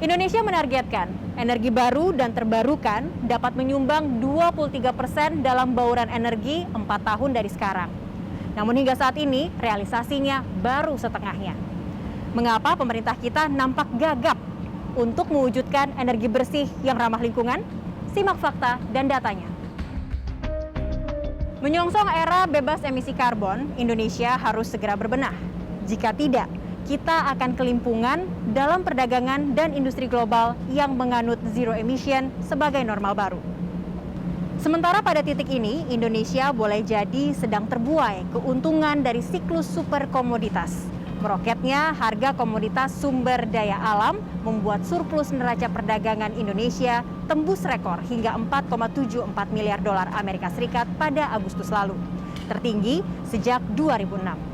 Indonesia menargetkan energi baru dan terbarukan dapat menyumbang 23% dalam bauran energi 4 tahun dari sekarang. Namun hingga saat ini realisasinya baru setengahnya. Mengapa pemerintah kita nampak gagap untuk mewujudkan energi bersih yang ramah lingkungan? Simak fakta dan datanya. Menyongsong era bebas emisi karbon, Indonesia harus segera berbenah. Jika tidak, kita akan kelimpungan dalam perdagangan dan industri global yang menganut zero emission sebagai normal baru. Sementara pada titik ini, Indonesia boleh jadi sedang terbuai keuntungan dari siklus super komoditas. Meroketnya harga komoditas sumber daya alam membuat surplus neraca perdagangan Indonesia tembus rekor hingga 4,74 miliar dolar Amerika Serikat pada Agustus lalu, tertinggi sejak 2006.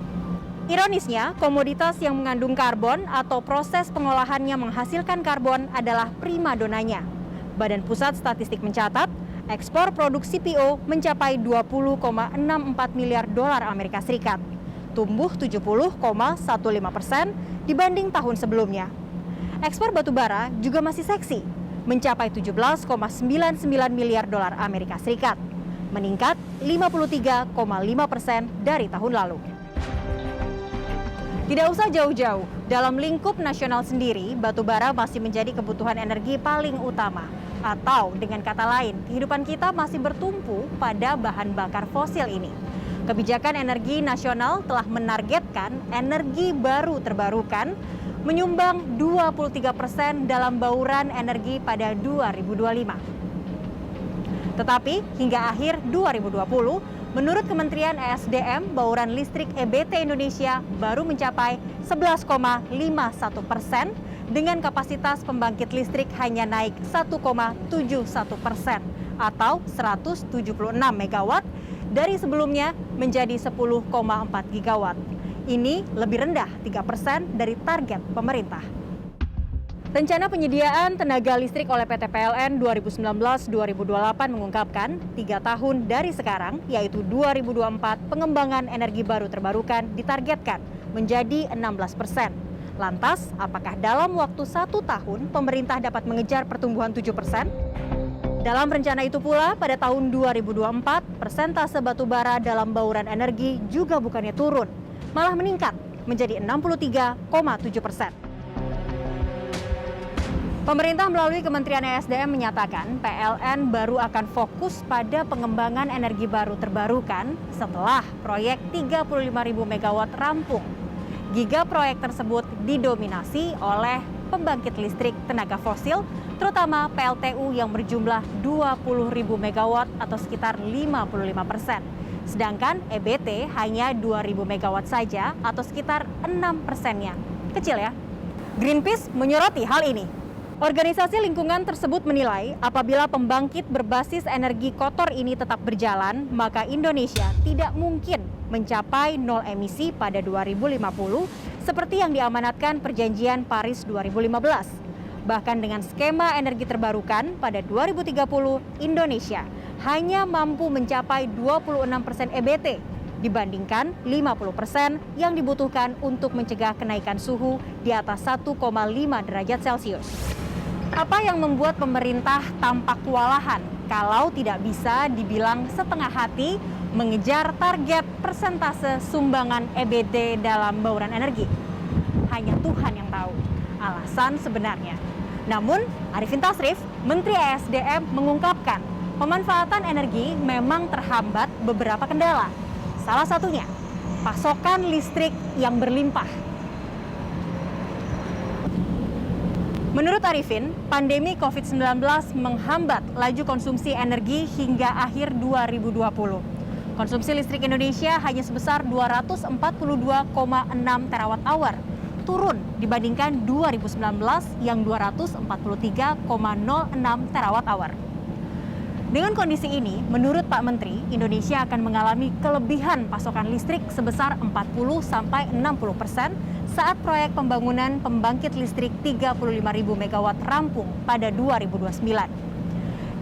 Ironisnya, komoditas yang mengandung karbon atau proses pengolahannya menghasilkan karbon adalah primadonanya. Badan Pusat Statistik mencatat, ekspor produk CPO mencapai 20,64 miliar dolar Amerika Serikat, tumbuh 70,15% dibanding tahun sebelumnya. Ekspor batubara juga masih seksi, mencapai 17,99 miliar dolar Amerika Serikat, meningkat 53,5% dari tahun lalu. Tidak usah jauh-jauh, dalam lingkup nasional sendiri, batubara masih menjadi kebutuhan energi paling utama. Atau dengan kata lain, kehidupan kita masih bertumpu pada bahan bakar fosil ini. Kebijakan energi nasional telah menargetkan energi baru terbarukan menyumbang 23% dalam bauran energi pada 2025. Tetapi hingga akhir 2020, menurut Kementerian ESDM, bauran listrik EBT Indonesia baru mencapai 11,51% dengan kapasitas pembangkit listrik hanya naik 1,71% atau 176 megawatt dari sebelumnya menjadi 10,4 gigawatt. Ini lebih rendah 3% dari target pemerintah. Rencana penyediaan tenaga listrik oleh PT PLN 2019-2028 mengungkapkan 3 tahun dari sekarang, yaitu 2024, pengembangan energi baru terbarukan ditargetkan menjadi 16%. Lantas, apakah dalam waktu 1 tahun pemerintah dapat mengejar pertumbuhan 7%? Dalam rencana itu pula, pada tahun 2024, persentase batubara dalam bauran energi juga bukannya turun, malah meningkat menjadi 63,7%. Pemerintah melalui Kementerian ESDM menyatakan PLN baru akan fokus pada pengembangan energi baru terbarukan setelah proyek 35.000 megawatt rampung. Giga proyek tersebut didominasi oleh pembangkit listrik tenaga fosil, terutama PLTU yang berjumlah 20.000 megawatt atau sekitar 55%. Sedangkan EBT hanya 2.000 megawatt saja atau sekitar 6%-nya. Kecil ya? Greenpeace menyoroti hal ini. Organisasi lingkungan tersebut menilai apabila pembangkit berbasis energi kotor ini tetap berjalan, maka Indonesia tidak mungkin mencapai nol emisi pada 2050 seperti yang diamanatkan Perjanjian Paris 2015. Bahkan dengan skema energi terbarukan pada 2030, Indonesia hanya mampu mencapai 26% EBT dibandingkan 50% yang dibutuhkan untuk mencegah kenaikan suhu di atas 1,5 derajat Celcius. Apa yang membuat pemerintah tampak kewalahan kalau tidak bisa dibilang setengah hati mengejar target persentase sumbangan EBT dalam bauran energi? Hanya Tuhan yang tahu alasan sebenarnya. Namun, Arifin Tasrif, Menteri ESDM mengungkapkan pemanfaatan energi memang terhambat beberapa kendala. Salah satunya, pasokan listrik yang berlimpah. Menurut Arifin, pandemi COVID-19 menghambat laju konsumsi energi hingga akhir 2020. Konsumsi listrik Indonesia hanya sebesar 242,6 terawatt hour, turun dibandingkan 2019 yang 243,06 terawatt hour. Dengan kondisi ini, menurut Pak Menteri, Indonesia akan mengalami kelebihan pasokan listrik sebesar 40-60% saat proyek pembangunan pembangkit listrik 35.000 megawatt rampung pada 2029.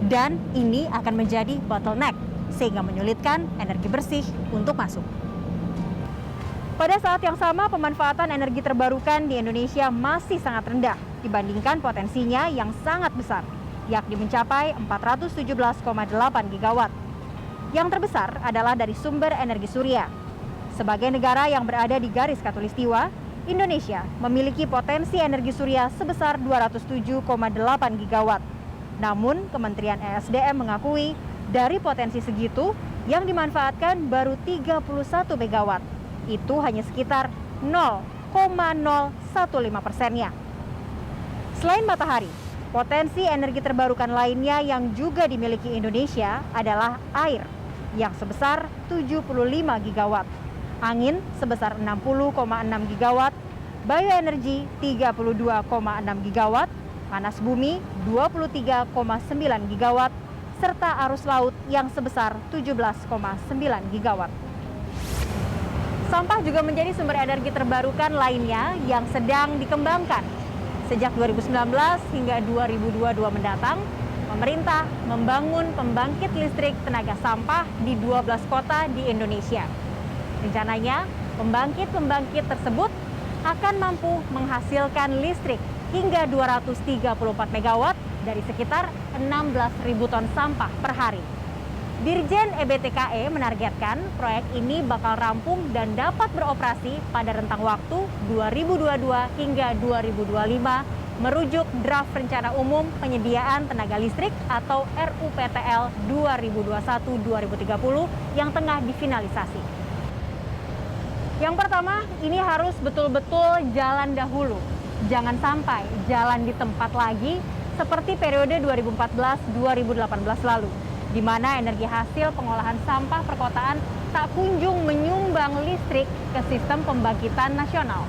Dan ini akan menjadi bottleneck, sehingga menyulitkan energi bersih untuk masuk. Pada saat yang sama, pemanfaatan energi terbarukan di Indonesia masih sangat rendah dibandingkan potensinya yang sangat besar, yakni mencapai 417,8 gigawatt. Yang terbesar adalah dari sumber energi surya. Sebagai negara yang berada di garis khatulistiwa, Indonesia memiliki potensi energi surya sebesar 207,8 gigawatt. Namun, Kementerian ESDM mengakui dari potensi segitu yang dimanfaatkan baru 31 megawatt. Itu hanya sekitar 0,015%-nya. Selain matahari, potensi energi terbarukan lainnya yang juga dimiliki Indonesia adalah air yang sebesar 75 gigawatt, angin sebesar 60,6 gigawatt, bioenergi 32,6 gigawatt, panas bumi 23,9 gigawatt, serta arus laut yang sebesar 17,9 gigawatt. Sampah juga menjadi sumber energi terbarukan lainnya yang sedang dikembangkan. Sejak 2019 hingga 2022 mendatang, pemerintah membangun pembangkit listrik tenaga sampah di 12 kota di Indonesia. Rencananya, pembangkit-pembangkit tersebut akan mampu menghasilkan listrik hingga 234 megawatt dari sekitar 16.000 ton sampah per hari. Dirjen EBTKE menargetkan proyek ini bakal rampung dan dapat beroperasi pada rentang waktu 2022 hingga 2025 merujuk Draft Rencana Umum Penyediaan Tenaga Listrik atau RUPTL 2021-2030 yang tengah difinalisasi. Yang pertama, ini harus betul-betul jalan dahulu. Jangan sampai jalan di tempat lagi seperti periode 2014-2018 lalu, di mana energi hasil pengolahan sampah perkotaan tak kunjung menyumbang listrik ke sistem pembangkitan nasional.